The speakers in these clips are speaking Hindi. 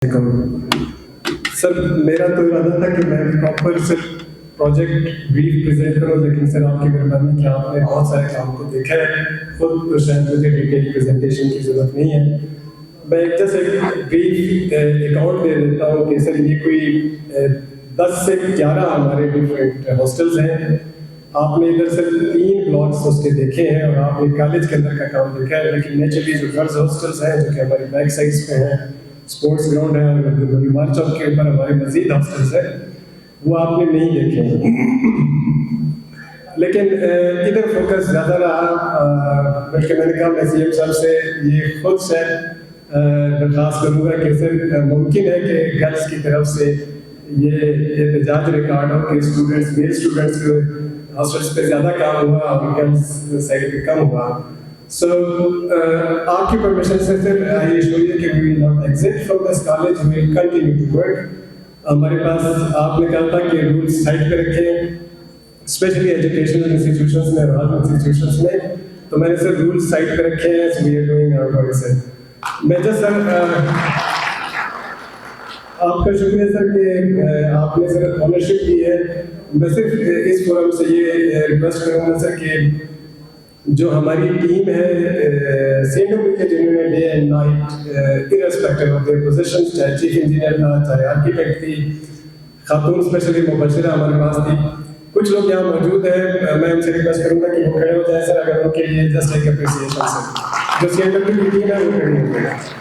सर मेरा तो इरादा था कि मैं प्रॉपर सिर्फ प्रोजेक्ट ब्रीफ प्रेजेंट करूं, लेकिन सर आपकी मेहरबानी कि आपने बहुत सारे काम को देखा है खुद, तो शायद मुझे डिटेल प्रेजेंटेशन की ज़रूरत नहीं है। मैं जस्ट एक ब्रीफ अकाउंट दे देता हूं कि सर ये कोई 10 से 11 हमारे डिफरेंट हॉस्टल्स हैं। आपने इधर से 3 ब्लॉक्स उसके देखे हैं और आपने कॉलेज के अंदर का काम देखा है, लेकिन नेचुरली जो गर्ल्स हॉस्टल्स हैं जो कि हमारी बैक साइड्स पे हैं, स्पोर्ट्स ग्राउंड है और मार्च चौक के ऊपर हमारे मजीद हॉस्टल्स है, वो आपने नहीं देखे। लेकिन इधर फोकस ज़्यादा रहा, बल्कि मैंने कहा मैं सीएम साहब से ये खुद से दरख्वास्त करूँगा कि सर मुमकिन है कि गर्ल्स की तरफ से ये एहतजाज रिकॉर्ड हो कि स्टूडेंट्स मेल स्टूडेंट्स को हॉस्टल्स पे ज़्यादा काम हुआ और गर्ल्स साइड पे कम हुआ। So, आपकी परमिशन से सर आई एश्योर यू कि we will not exit from this college, we will continue to work. हमारे पास आपने कहा था कि रूल्स साइड पे रखें, स्पेशली एजुकेशनल इंस्टीट्यूशंस में और हेल्थ इंस्टीट्यूशंस में, तो मैंने सर रूल्स साइड पे रखे हैं। So we are doing our work sir. मैं जस्ट सर आपका शुक्रिया सर कि आपने सर ऑनरशिप दी है। मैं सिर्फ इस फोरम से ये रिक्वेस्ट करूँगा सर कि जो हमारी टीम है सीएनडब्ल्यू के, जिन्होंने day and night irrespective of their positions, चाहे चीफ इंजीनियर था, चाहे आर्किटेक्ट थी, खातून स्पेशली मुबशिरा हमारे पास थी, कुछ लोग यहाँ मौजूद हैं, मैं उनसे रिक्वेस्ट करूँगा कि वो खड़े हो जाए सर, अगर उनके लिए जस्ट एक अप्रिसिएशन सर। जो सीएनडब्ल्यू की टीम है वो खड़ी हो जाए।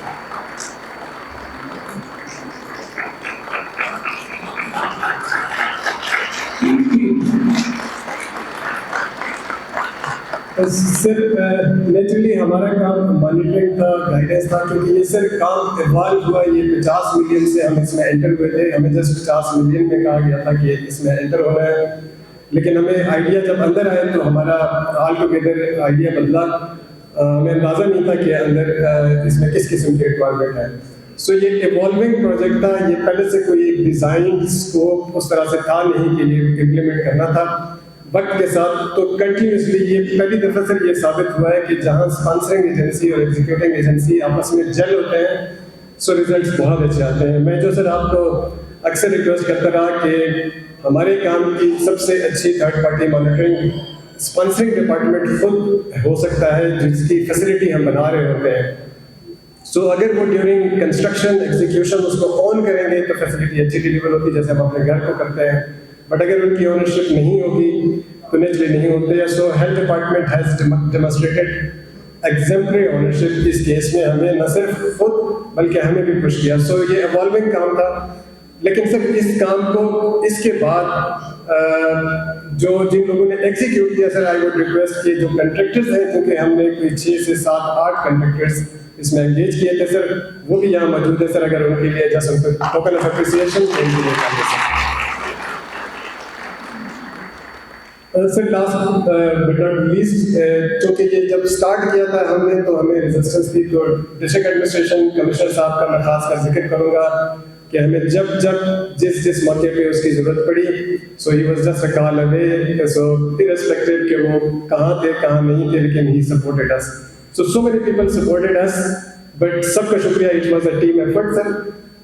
सिर्फ नेचुरली हमारा काम मॉनिटरिंग था, गाइडेंस था, क्योंकि ये सिर्फ काम इवॉल्व हुआ। ये 50 मिलियन से हम इसमें एंटर हुए थे, हमें जस्ट 50 मिलियन में कहा गया था कि इसमें एंटर होना है, लेकिन हमें आइडिया जब अंदर आया तो हमारा ऑल टुगेदर आइडिया बदला। हमें अंदाज़ा नहीं था कि अंदर इसमें किस किस्म की रिक्वायरमेंट है। सो ये इवॉल्विंग प्रोजेक्ट था, ये पहले से कोई डिज़ाइन स्कोप उस तरह से था नहीं कि ये इम्प्लीमेंट करना था। वक्त के साथ तो कंटिन्यूसली ये पहली दफ़ा सर ये साबित हुआ है कि जहाँ स्पॉन्सरिंग एजेंसी और एग्जीक्यूटिंग एजेंसी आपस में जल होते हैं, सो रिजल्ट्स बहुत अच्छे आते हैं। मैं जो सर आपको अक्सर रिक्वेस्ट करता रहा कि हमारे काम की सबसे अच्छी third party monitoring sponsoring department खुद हो सकता है, जिसकी फैसिलिटी हम बना रहे होते हैं। सो अगर वो ड्यूरिंग कंस्ट्रक्शन एग्जीक्यूशन उसको ऑन करेंगे तो फैसिलिटी अच्छी डिलीवर होती है, जैसे हम अपने घर को करते हैं। बट अगर उनकी ओनरशिप नहीं होगी तो नेचुरली नहीं होते। सो health department has demonstrated exemplary ownership इस केस में, हमें न सिर्फ खुद बल्कि हमें भी पुश किया। सो ये इवॉल्विंग काम था, लेकिन सर इस काम को इसके बाद जो जिन लोगों ने एग्जीक्यूट किया सर, आई वुड रिक्वेस्ट कि जो कंट्रैक्टर्स हैं, क्योंकि हमने कोई 6 से 7 8 कंट्रैक्टर्स इसमें एंगेज किए थे सर, वो भी यहाँ मौजूद है सर, अगर उनके लिए जैसे उनको token of appreciation sir. Last but not least, क्योंकि ये जब स्टार्ट किया था हमने तो हमें रेजिस्टेंस थी, तो डिस्ट्रिक्ट एडमिनिस्ट्रेशन कमिश्नर साहब का मैं खास कर जिक्र करूँगा कि हमें जब जब जिस मौके पे उसकी ज़रूरत पड़ी, so he was just a call away. So irrespective कि वो कहाँ थे कहाँ नहीं थे, लेकिन he supported us. So many people supported us, but सबका शुक्रिया, it was a team effort sir.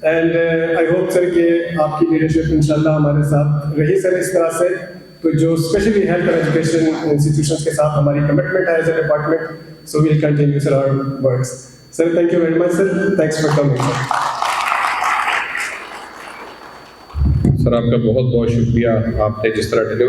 And I hope sir कि आपकी लीडरशिप इंशाल्लाह हमारे साथ रही सर इस तरह से। तो जो स्पेशली हेल्थ और एजुकेशन इंस्टीट्यूशंस के साथ हमारी कमिटमेंट है as a department, so we will continue sir our works. Sir thank you very much sir, thanks for coming sir. आपका बहुत बहुत शुक्रिया, आपने जिस तरह डिलीवर